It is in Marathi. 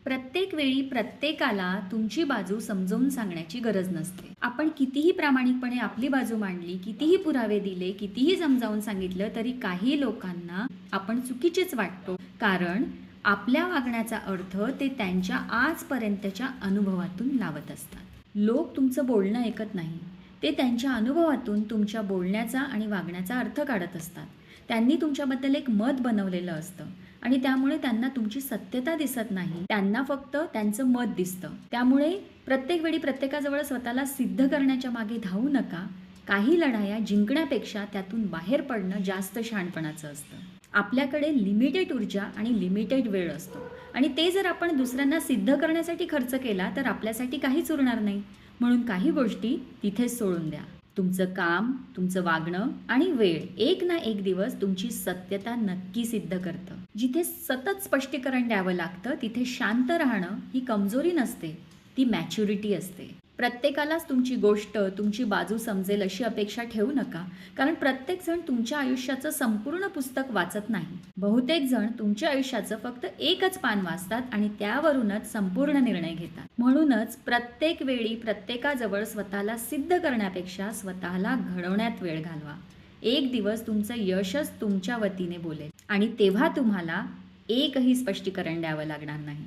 प्रत्येक वेळी प्रत्येकाला तुमची बाजू समजावून सांगण्याची गरज नसते. आपण कितीही प्रामाणिकपणे आपली बाजू मांडली, कितीही पुरावे दिले, कितीही समजावून सांगितलं तरी काही लोकांना आपण चुकीचेच वाटतो. कारण आपल्या वागण्याचा अर्थ ते त्यांच्या आजपर्यंतच्या अनुभवातून लावत असतात. लोक तुमचं बोलणं ऐकत नाही. ते त्यांच्या अनुभवातून तुमच्या बोलण्याचा आणि वागण्याचा अर्थ काढत असतात. त्यांनी तुमच्याबद्दल एक मत बनवलेलं असतं आणि त्यामुळे त्यांना तुमची सत्यता दिसत नाही. त्यांना फक्त त्यांचं मत दिसतं. त्यामुळे प्रत्येक वेळी प्रत्येकाजवळ स्वतःला सिद्ध करण्याच्या मागे धावू नका. काही लढाया जिंकण्यापेक्षा त्यातून बाहेर पडणं जास्त शहाणपणाचं असतं. आपल्याकडे लिमिटेड ऊर्जा आणि लिमिटेड वेळ असतो आणि ते जर आपण दुसऱ्यांना सिद्ध करण्यासाठी खर्च केला तर आपल्यासाठी काहीच उरणार नाही. म्हणून काही गोष्टी तिथेच सोडून द्या. तुमचं काम, तुमचं वागणं आणि वेळ एक ना एक दिवस तुमची सत्यता नक्की सिद्ध करतं. जिथे सतत स्पष्टीकरण द्यावं लागतं तिथे शांत राहणं ही कमजोरी नसते, ती मॅच्युरिटी असते. प्रत्येकालाच तुमची गोष्ट, तुमची बाजू समजेल अशी अपेक्षा ठेवू नका. कारण प्रत्येक जण तुमच्या आयुष्याचं संपूर्ण पुस्तक वाचत नाही. बहुतेक जण तुमच्या आयुष्याचं फक्त एकच पान वाचतात आणि त्यावरूनच संपूर्ण निर्णय घेतात. म्हणूनच प्रत्येक वेळी प्रत्येकाजवळ स्वतःला सिद्ध करण्यापेक्षा स्वतःला घडवण्यात वेळ घालवा. एक दिवस तुमचं यशच तुमच्या वतीने बोलेल आणि तेव्हा तुम्हाला एकही स्पष्टीकरण द्यावं लागणार नाही.